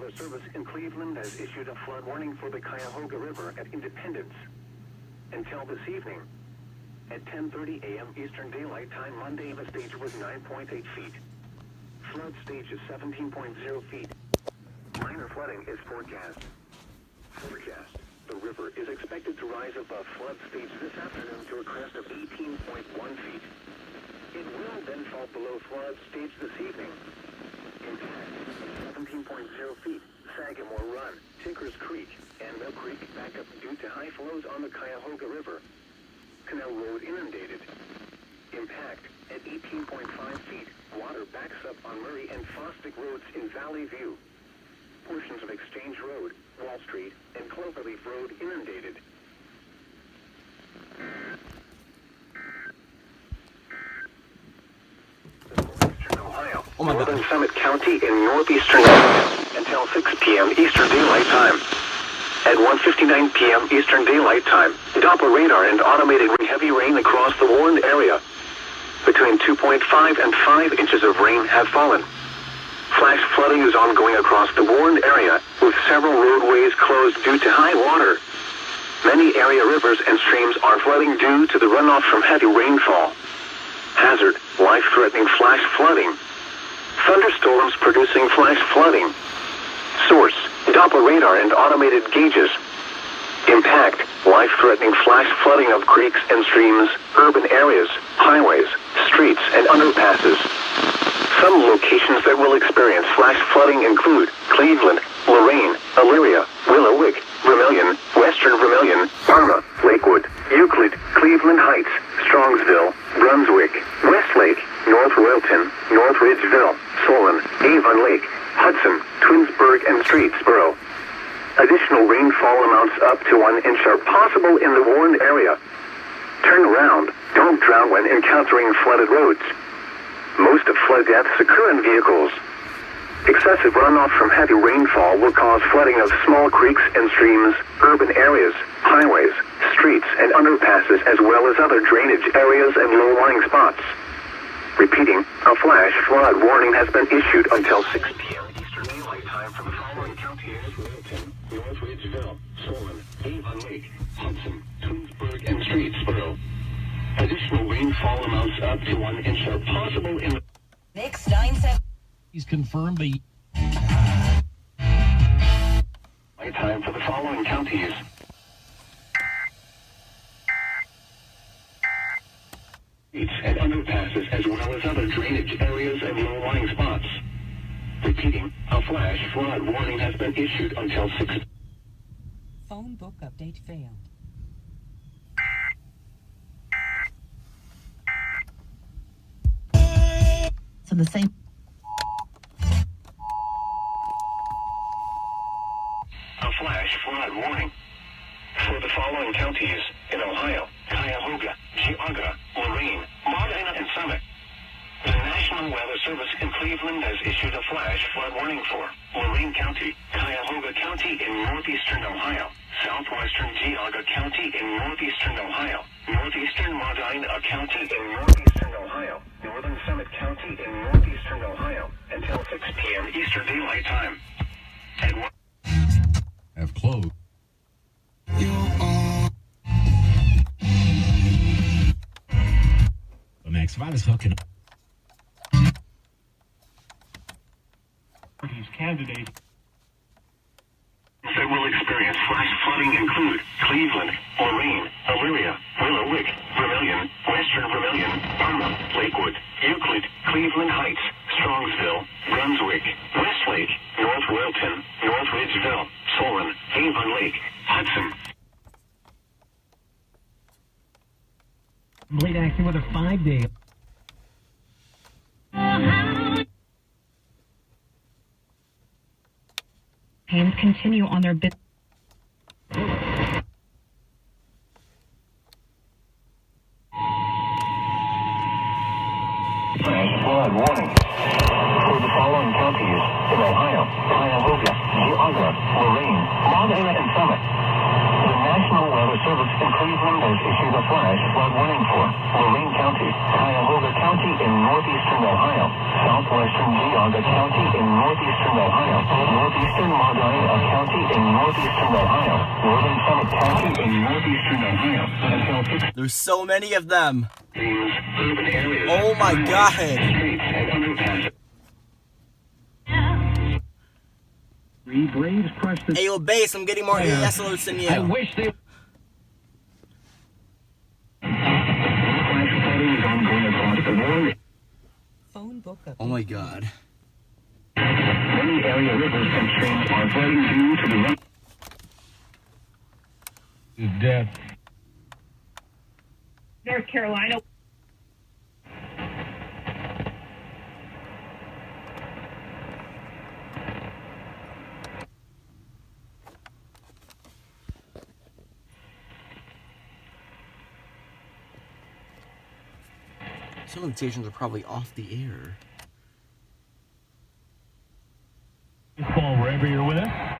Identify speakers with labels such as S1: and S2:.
S1: Weather Service in Cleveland has issued a flood warning for the Cuyahoga River at Independence until this evening. At 10:30 a.m. Eastern Daylight Time Monday, the stage was 9.8 feet. Flood stage is 17.0 feet. Minor flooding is forecast. The river is expected to rise above flood stage this afternoon to a crest of 18.1 feet. It will then fall below flood stage this evening. Impact 17.0 feet. Sagamore Run, Tinkers Creek, and Mill Creek back up due to high flows on the Cuyahoga River. Canal Road inundated. Impact at 18.5 feet. Water backs up on Murray and Fosdick Roads in Valley View. Portions of Exchange Road, Wall Street, and Cloverleaf Road inundated. Northeastern Ohio, Northern Summit County in northeastern until 6 p.m. Eastern Daylight Time. At 1:59 p.m. Eastern Daylight Time, Doppler radar and automated heavy rain across the warned area. Between 2.5 and 5 inches of rain have fallen. Flash flooding is ongoing across the warned area, with several roadways closed due to high water. Many area rivers and streams are flooding due to the runoff from heavy rainfall. Hazard, life-threatening flash flooding. Thunderstorms producing flash flooding. Source, Doppler radar and automated gauges. Impact, life-threatening flash flooding of creeks and streams, urban areas, highways, streets, and underpasses. Some locations that will experience flash flooding include Cleveland, Lorain, Elyria, Willowick, Vermilion, Western Vermilion, Parma, Lakewood, Euclid, Cleveland Heights, Strongsville, Brunswick, Westlake, North Royalton, North Ridgeville, Solon, Avon Lake, Hudson, Twinsburg, and Streetsboro. Additional rainfall amounts up to 1 inch are possible in the warned area. Turn around. Don't drown when encountering flooded roads. Most of flood deaths occur in vehicles. Excessive runoff from heavy rainfall will cause flooding of small creeks and streams, urban areas, highways, streets, and underpasses, as well as other drainage areas and low-lying spots. Repeating, a flash flood warning has been issued until 6 p.m. Eastern Daylight Time for the following counties: Littleton, North Ridgeville, Solon, Avon Lake, Hudson, Twinsburg, and Streetsboro. Additional rainfall amounts up to 1 inch are possible in the
S2: next 9-7.
S3: He's confirmed the
S1: time for the following counties: streets and underpasses, as well as other drainage areas and low-lying spots. Repeating, a flash flood warning has been issued until 6.
S2: Phone book update failed. So the same.
S1: A flash flood warning for the following counties in Ohio: Cuyahoga, Geauga, Lorain, Medina, and Summit. The National Weather Service in Cleveland has issued a flash flood warning for Lorain County, Cuyahoga County in northeastern Ohio, southwestern Geauga County in northeastern Ohio, northeastern Medina County in northeastern Ohio, northern Summit County in northeastern Ohio, until 6 p.m. Eastern Daylight Time. At 1
S3: have closed. The next one is hooking up. These candidates
S1: that will experience flash flooding include Cleveland, Lorain, Elyria, Willowick, Vermilion, Western Vermilion, Parma, Lakewood, Euclid, Cleveland Heights, Strongsville, Brunswick, Westlake, North Royalton, North Ridgeville, Solon, Avon Lake, Hudson.
S3: Late acting with a 5-day.
S2: And continue on their bit.
S1: Flash flood warning for the following counties in Ohio: Cuyahoga, Geauga, Lorain, Medina, and Summit. The National Weather Service in Cleveland has issued a flash flood warning for Lorain County, Cuyahoga County in northeastern Ohio, southwestern Geauga County in northeastern northeastern Ohio. Northeastern Madrona County in northeastern Ohio. Northern Summit County in northeastern Ohio. Until 6
S4: There's so many of them.
S1: urban areas.
S4: Oh my god.
S1: Streets and underpasses.
S3: Three Braves crushed the.
S4: Hey, yo, Base, I'm getting more EAS alerts than
S3: I
S4: you.
S3: wish they.
S1: Flash flooding is ongoing across the north.
S2: Phone book update.
S4: Oh my god.
S1: Many area rivers and streams are flooding due to the
S3: Death.
S2: North Carolina.
S4: Some of the stations are probably off the air.
S3: Baseball wherever you're with us.